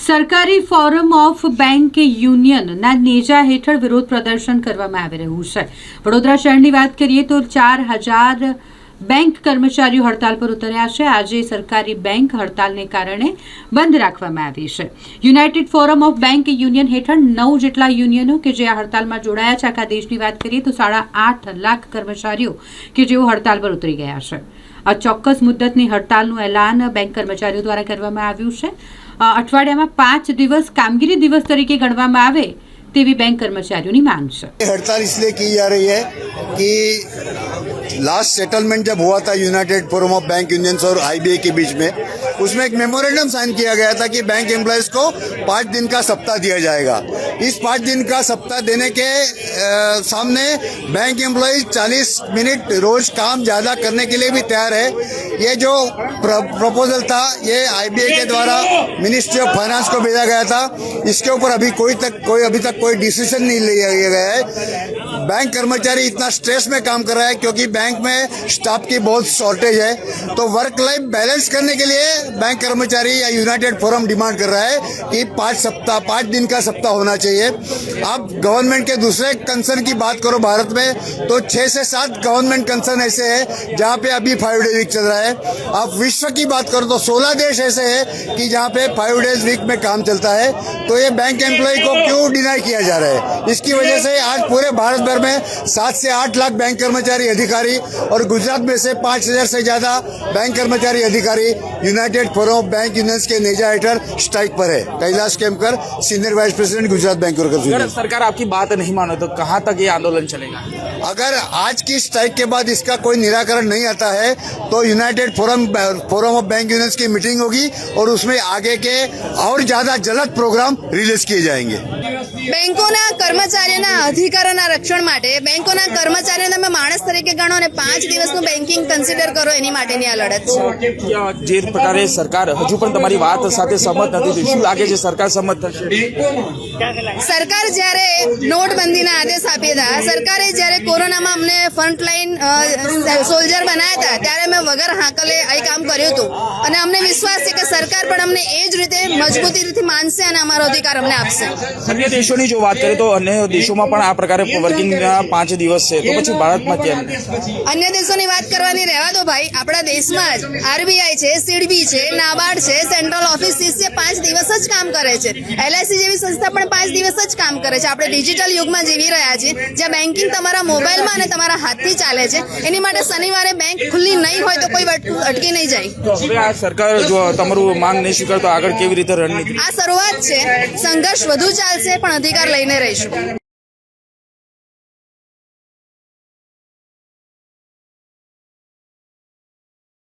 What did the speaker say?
સરકારી forum of bank યુનિયનના નેજા હેઠળ વિરોધ પ્રદર્શન કરવામાં આવી રહ્યું છે। વડોદરા શહેરની વાત કરીએ તો 4000 બેંક કર્મચારીઓ હડતાલ પર ઉતર્યા છે। આજે સરકારી બેંક હડતાલને કારણે બંધ રાખવામાં આવી છે। United forum of bank union હેઠળ 9 જેટલા યુનિયનો કે જે આ હડતાલમાં જોડાયા છે। આખા દેશની વાત કરીએ તો 8.5 લાખ કર્મચારીઓ કે જેઓ હડતાલ પર ઉતરી ગયા છે। આ ચોક્કસ મુદ્દતની હડતાલનું એલાન બેંક કર્મચારીઓ દ્વારા કરવામાં આવ્યું છે। અઠવાડિયામાં 5 દિવસ कामगिरी दिवस तरीके गणवामां आवे तेवी बैंक कर्मचारियों मांग है। हड़ताल इसलिए की जा रही है कि लास्ट सेटलमेंट जब हुआ था United Forum of Bank unions और आईबीए के बीच में, उसमें एक मेमोरेंडम साइन किया गया था कि बैंक एम्प्लॉयज को 5 दिन का सप्ताह दिया जाएगा। इस 5 दिन का सप्ताह देने के सामने बैंक एम्प्लॉयज 40 मिनट रोज काम ज्यादा करने के लिए भी तैयार है। ये जो प्रपोजल था ये आईबीए के द्वारा मिनिस्ट्री ऑफ फाइनेंस को भेजा गया था। इसके ऊपर अभी अभी तक कोई डिसीजन नहीं लिया गया है। बैंक कर्मचारी इतना स्ट्रेस में काम कर रहा है क्योंकि बैंक में स्टाफ की बहुत शॉर्टेज है। तो वर्क लाइफ बैलेंस करने के लिए बैंक कर्मचारी या यूनाइटेड फोरम डिमांड कर रहा है कि 5 दिन का सप्ताह होना चाहिए। आप गवर्नमेंट के दूसरे कंसर्न की बात करो भारत में तो 6 से 7 गवर्नमेंट कंसर्न ऐसे है जहाँ पे अभी 5 डे वीक चल रहा है। आप विश्व की बात करो तो 16 देश ऐसे है कि जहाँ पे 5 डेज वीक में काम चलता है। तो ये बैंक एम्प्लॉय को क्यों डिनाई किया जा रहा है? इसकी वजह से आज पूरे भारत भर में 7 से 8 लाख बैंक कर्मचारी अधिकारी और गुजरात में से 5000 से ज्यादा बैंक कर्मचारी अधिकारी United Forum of Bank unions के नेजा हेठल स्ट्राइक पर है। Kailash Kemkar, senior vice president Gujarat bank workers union. अगर सरकार आपकी बात नहीं माने तो कहाँ तक ये आंदोलन चलेगा? अगर आज की स्ट्राइक के बाद इसका कोई निराकरण नहीं आता है तो United Forum of Bank unions की मीटिंग होगी और उसमें आगे के और ज्यादा जल्द प्रोग्राम रिलीज किए जाएंगे। બેંકોના કર્મચારીઓના અધિકારોના રક્ષણ માટે બેંકોના કર્મચારીઓને તમે માણસ તરીકે ગણો અને 5 દિવસનું બેન્કિંગ કન્સિડર કરો એની માટેની આ લડત છે। જે પ્રકારે સરકાર હજુ પણ તમારી વાત સાથે સહમત નથી, શું લાગે છે સરકાર સહમત થશે? સરકાર જ્યારે નોટબંધીના આદેશ આપ્યા હતા, સરકારે જ્યારે કોરોનામાં અમને ફ્રન્ટલાઈન સોલ્જર બનાવ્યા હતા ત્યારે અમે વગર હાંકલે આ કામ કર્યું હતું અને અમને વિશ્વાસ છે કે સરકાર પણ અમને એ જ રીતે મજબૂતીથી માનશે અને અમારો અધિકાર અમને આપશે। અન્ય દેશોની જો વાત કરીએ તો અન્ય દેશોમાં પણ આ પ્રકારે વર્કિંગના 5 દિવસ છે, તો પછી ભારતમાં કેમ? અન્ય દેશોની વાત કરવાની રહેવા દો ભાઈ, આપણા દેશમાં જ આરબીઆઈ છે, સીડબી છે, નાબાર્ડ છે, સેન્ટ્રલ ઓફિસ છે, 5 દિવસ જ કામ કરે છે। એલઆઈસી જેવી સંસ્થા પણ 5 દિવસ જ કામ કરે છે। આપણે ડિજિટલ યુગમાં જીવી રહ્યા છીએ જ્યાં બેન્કિંગ તમારા મોબાઈલમાં અને તમારા હાથથી ચાલે છે। એની માટે શનિવારે બેંક ખુલ્લી નહીં હોય તો કોઈ અટકી નહીં જાય। તો હવે આ સરકાર જો તમારું માંગ નહીં સ્વીકાર તો આગળ કેવી રીતે રણનીતિ? આ શરૂઆત છે, સંઘર્ષ વધુ ચાલશે પણ અધિકાર લઈને રહીશું।